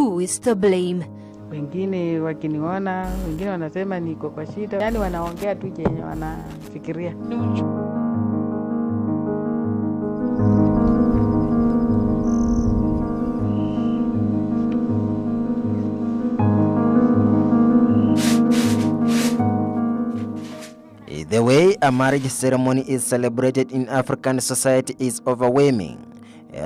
Who is to blame? Wengine wakiniona, wengine wanasema niko kwa shida. Yani wanaongea tu jenye wanafikiria. The way a marriage ceremony is celebrated in African society is overwhelming.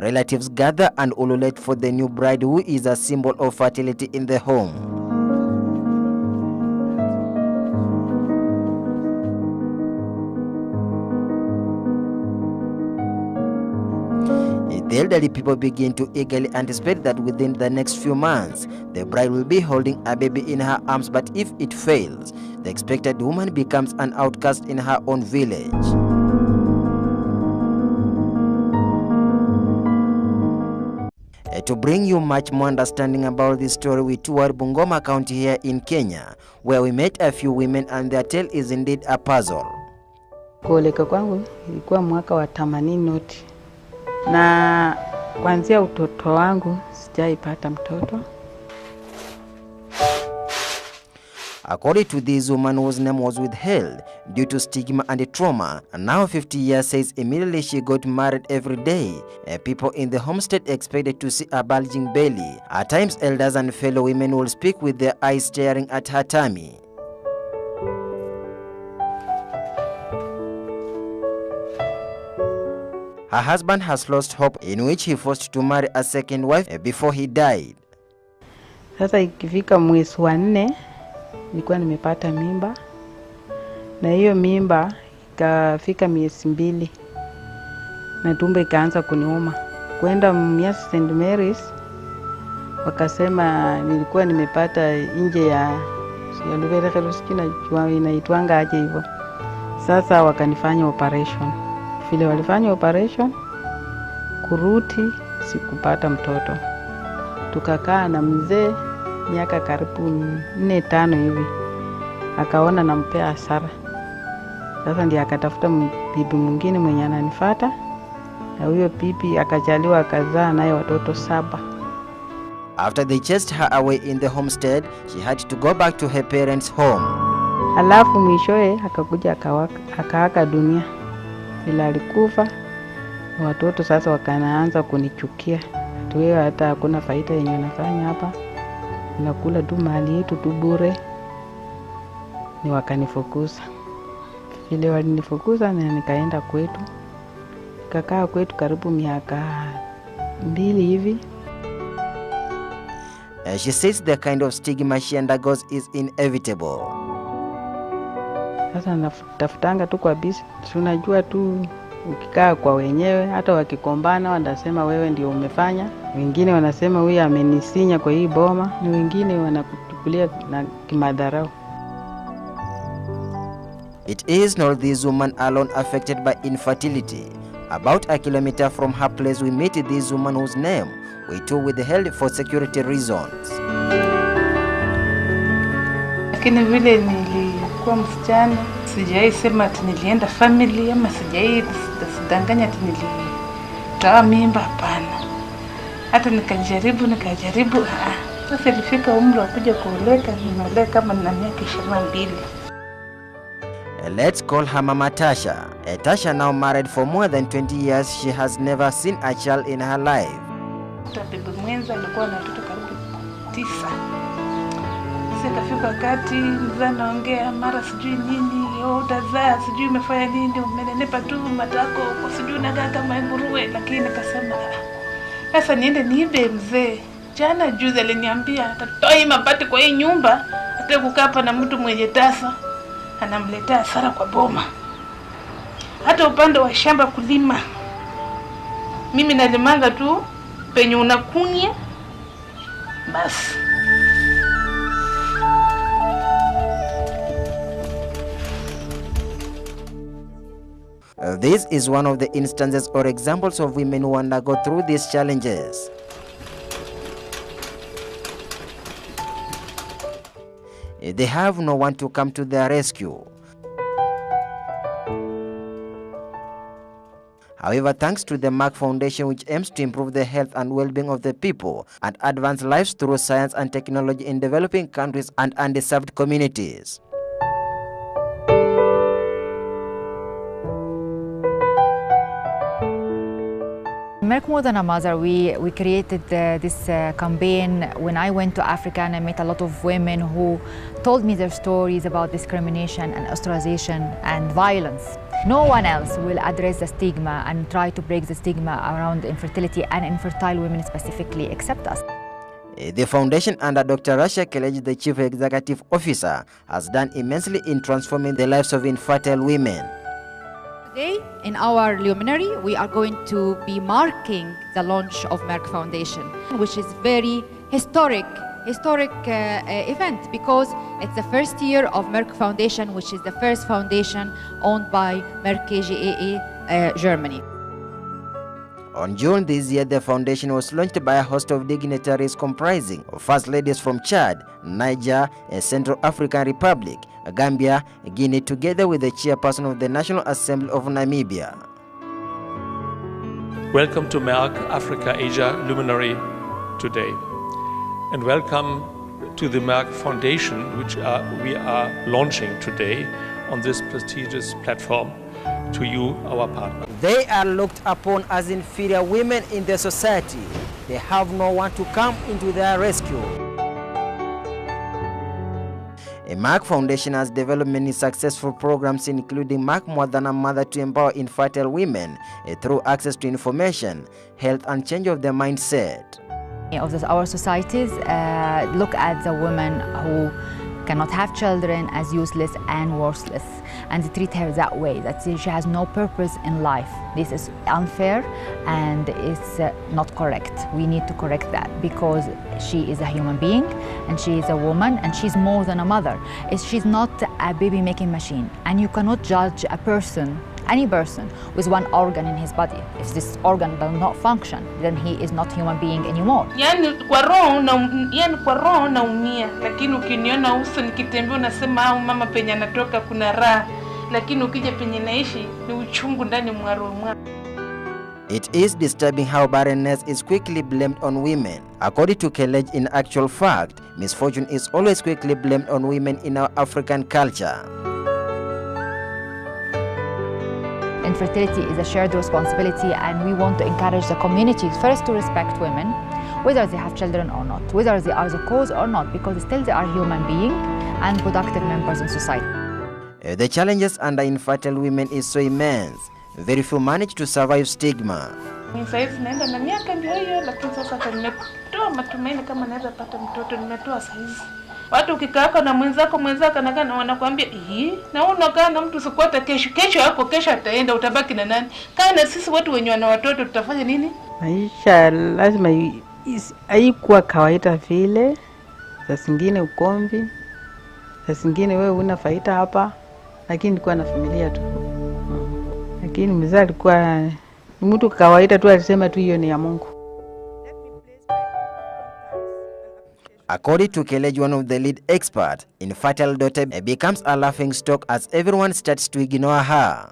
Relatives gather and ululate for the new bride, who is a symbol of fertility in the home. The elderly people begin to eagerly anticipate that within the next few months, the bride will be holding a baby in her arms, but if it fails, the expected woman becomes an outcast in her own village. To bring you much more understanding about this story, we toured Bungoma County here in Kenya, where we met a few women and their tale is indeed a puzzle. Kuoleka kwangu ilikuwa mwaka wa 80 noti. Na kuanzia utoto wangu sijaipata mtoto. According to this woman, whose name was withheld due to stigma and trauma, and now 50 years, says immediately she got married every day, people in the homestead expected to see a bulging belly. At times, elders and fellow women will speak with their eyes staring at her tummy. Her husband has lost hope, in which he forced to marry a second wife before he died. Sasa ikifika mwezi wa 4 nilikuwa nimepata mimba, na hiyo mimba ikafika miezi 2 na tumbo ikaanza kuniuma. Kwenda Mias St. Mary's wakasema nilikuwa nimepata nje ya inaitwanga aje hivyo. Sasa wakanifanya operation. Vile walifanya operation, kuruti sikupata mtoto. Tukakaa na mzee miaka karibu 4-5 hivi. Akaona nampea hasara. Sasa ndiye akatafuta bibi mwingine mwenye ananifuata. Na huyo bibi akajaliwa akazaa naye watoto 7. After they chased her away in the homestead, she had to go back to her parents' home. Alafu mwishowe akakuja akaaga dunia. Bila alikufa, watoto sasa wakaanza kunichukia. Tuwewe hata hakuna faida yenye unafanya hapa. Unakula tu mali yetu tu bure. Ni wakanifukuza. Vile walinifukuza na nikaenda kwetu. Nikakaa kwetu karibu miaka 2 hivi. She says the kind of stigma she undergoes is inevitable. Sasa natafutanga tu kwa bisi. Tunajua tu ukikaa kwa wenyewe, hata wakikombana wanasema wewe ndio umefanya. Wengine wanasema huyu amenisinya kwa hii boma, na wengine wanakuchukulia na kimadharau. It is not this woman alone affected by infertility. About a kilometer from her place, we meet this woman whose name we too withheld for security reasons. Lakini vile nilikuwa msichana, sijai sema ati nilienda family ama sijai sidanganya ati nilitoa mimba, hapana. Hata nikajaribu. Sasa ilifika umri wa kuja kuoleka, nimeoleka kama nina miaka 22. Let's call her Mama Tasha. Tasha, now married for more than 20 years, she has never seen a child in her life. Bibi mwenza alikuwa na watoto karibu 9. Sasa ikafika wakati mzaa naongea mara sijui nini, utazaa sijui umefanya nini, umenenepa tu matako, sijui unakaa kama nguruwe. Lakini nikasema sasa niende niibe mzee. Jana juzi aliniambia atatoa hii mabati kwa hii nyumba, hata kukaa hapa na mtu mwenye tasa anamletea hasara kwa boma. Hata upande wa shamba kulima, mimi nalimanga tu penye unakunia basi. This is one of the instances or examples of women who undergo through these challenges. They have no one to come to their rescue. However, thanks to the Merck Foundation, which aims to improve the health and well-being of the people and advance lives through science and technology in developing countries and underserved communities. Merck More Than a Mother, we created this campaign when I went to Africa, and I met a lot of women who told me their stories about discrimination and ostracization and violence. No one else will address the stigma and try to break the stigma around infertility and infertile women specifically except us. The foundation under Dr. Rasha Keleji, the Chief Executive Officer, has done immensely in transforming the lives of infertile women. Today, in our luminary, we are going to be marking the launch of Merck Foundation, which is very historic event because it's the first year of Merck Foundation, which is the first foundation owned by Merck KGaA, Germany. On June this year, the foundation was launched by a host of dignitaries comprising of First Ladies from Chad, Niger, Central African Republic, Gambia, Guinea, together with the chairperson of the National Assembly of Namibia. Welcome to Merck Africa-Asia Luminary today, and welcome to the Merck Foundation, which we are launching today on this prestigious platform. To you, our partner. They are looked upon as inferior women in the society. They have no one to come into their rescue. A Merck Foundation has developed many successful programs, including Merck More Than a Mother, to empower infertile women through access to information, health, and change of their mindset. Our societies look at the women who cannot have children as useless and worthless, and they treat her that way, that she has no purpose in life. This is unfair and it's not correct. We need to correct that because she is a human being and she is a woman and she's more than a mother. She's not a baby-making machine, and you cannot judge a person, any person, with one organ in his body. If this organ does not function, then he is not human being anymore. Yani kwa roho naumia, lakini ukiniona uso nikitembea unasema mama penye anatoka kuna raha, lakini ukija penye naishi ni uchungu ndani mwa roho mwangu. It is disturbing how barrenness is quickly blamed on women. According to Keleji, in actual fact, misfortune is always quickly blamed on women in our African culture. Infertility is a shared responsibility, and we want to encourage the community first to respect women, whether they have children or not, whether they are the cause or not, because still they are human beings and productive members in society. The challenges under infertile women is so immense. Very few manage to survive stigma. Saizi naenda na miaka ndio hiyo, lakini sasa nimetoa matumaini kama naweza pata mtoto, nimetoa saizi. Watu ukikaako na mwenzako anakaa wanakuambia, na unakaa na mtu sikwata kesho yako kesho ataenda, utabaki na nani? Kana sisi watu wenye wana watoto tutafanya nini? Maisha lazima haikuwa kawaida vile. Saa zingine ukomvi, saa zingine wewe una faida hapa, lakini nilikuwa na familia tu. Lakini mzee alikuwa ni mtu kawaida tu, alisema tu hiyo ni ya Mungu. According to Keleji, one of the lead experts, infertile daughter becomes a laughing stock as everyone starts to ignore her.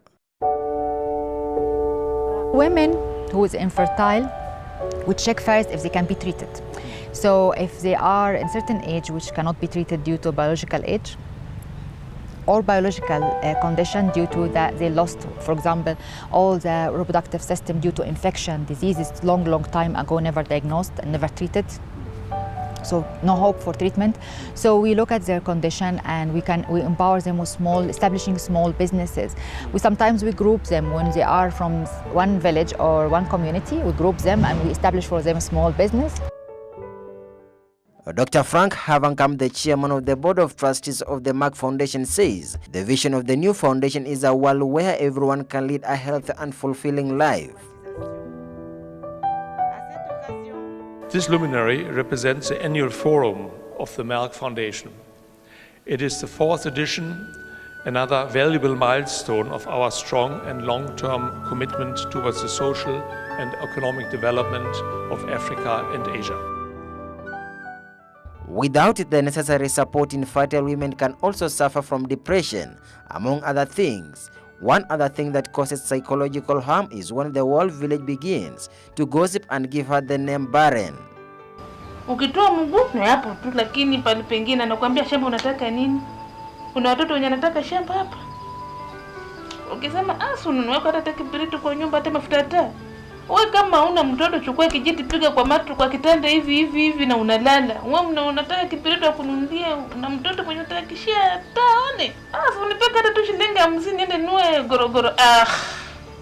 Women who is infertile, we check first if they can be treated. So if they are in certain age which cannot be treated due to biological age, or biological condition due to that they lost, for example, all the reproductive system due to infection, diseases long time ago, never diagnosed and never treated. So no hope for treatment. So we look at their condition and we empower them with establishing small businesses. Sometimes we group them when they are from one village or one community. We group them and we establish for them a small business. Dr. Frank Havankam, the chairman of the board of trustees of the Merck Foundation, says the vision of the new foundation is a world where everyone can lead a healthy and fulfilling life. This luminary represents the annual forum of the Merck Foundation. It is the 4th edition, another valuable milestone of our strong and long-term commitment towards the social and economic development of Africa and Asia. Without the necessary support, infertile women can also suffer from depression, among other things. One other thing that causes psychological harm is when the whole village begins to gossip and give her the name barren. Ukitoa mguu na hapo tu, lakini pale pengine anakuambia shamba unataka nini? Kuna watoto wenye wanataka shamba hapa. Ukisema ununue hata kibiriti kwa nyumba hata mafuta taa. Wewe kama una mtoto chukua kijiti piga kwa matu kwa kitanda hivi na unalala. Wewe unataka kibiriti kununulia na mtoto mwenye utakishia taone. Unipeka hata tu shilingi 50 niende nunue gorogoro.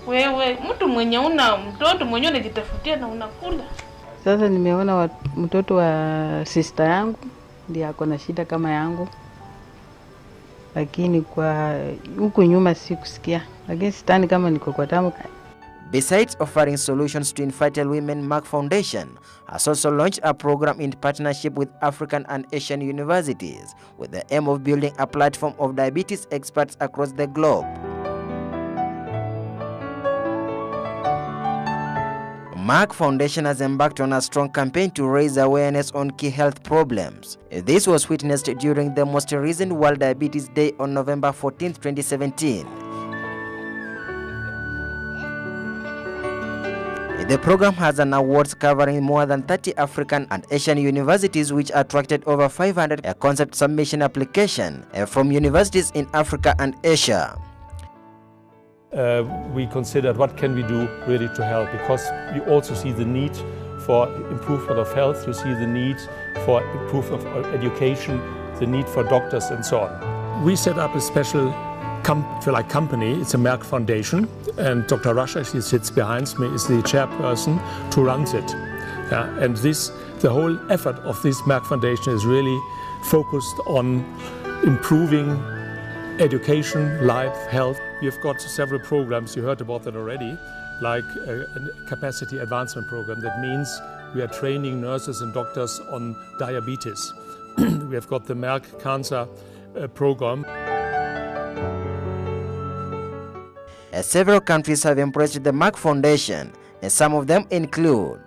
Wewe mtu mwenye una mtoto mwenye unajitafutia na unakula. Sasa nimeona mtoto wa sister yangu ndiye ako na shida kama yangu. Lakini kwa huku nyuma sikusikia. Lakini sitani kama niko kwa damu. Besides offering solutions to infertile women, Merck Foundation has also launched a program in partnership with African and Asian universities with the aim of building a platform of diabetes experts across the globe. Merck Foundation has embarked on a strong campaign to raise awareness on key health problems. This was witnessed during the most recent World Diabetes Day on November 14, 2017. The program has an awards covering more than 30 African and Asian universities, which attracted over 500 concept submission applications from universities in Africa and Asia. We considered what can we do really to help, because you also see the need for improvement of health, you see the need for improvement of education, the need for doctors and so on. We set up a special company, it's a Merck Foundation, and Dr. Russia, she sits behind me, is the chairperson who runs it. And the whole effort of this Merck Foundation is really focused on improving education, life, health. We've got several programs, you heard about that already, like a capacity advancement program. That means we are training nurses and doctors on diabetes. We have got the Merck Cancer program. Several countries have embraced the Merck Foundation, and some of them include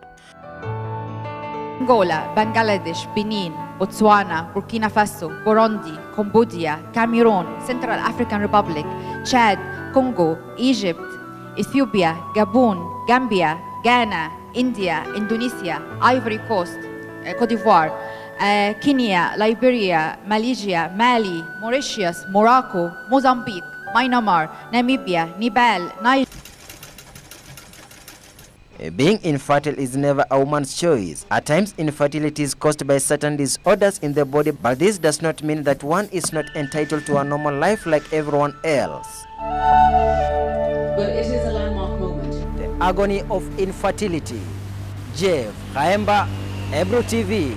Angola, Bangladesh, Benin, Botswana, Burkina Faso, Burundi, Cambodia, Cameroon, Central African Republic, Chad, Congo, Egypt, Ethiopia, Gabon, Gambia, Ghana, India, Indonesia, Ivory Coast, Cote d'Ivoire, Kenya, Liberia, Malaysia, Mali, Mauritius, Morocco, Mozambique, Myanmar, Namibia, Nepal, Niger. Being infertile is never a woman's choice. At times, infertility is caused by certain disorders in the body, but this does not mean that one is not entitled to a normal life like everyone else. But it is a landmark moment. The agony of infertility. Jeff Kaemba, Ebru TV.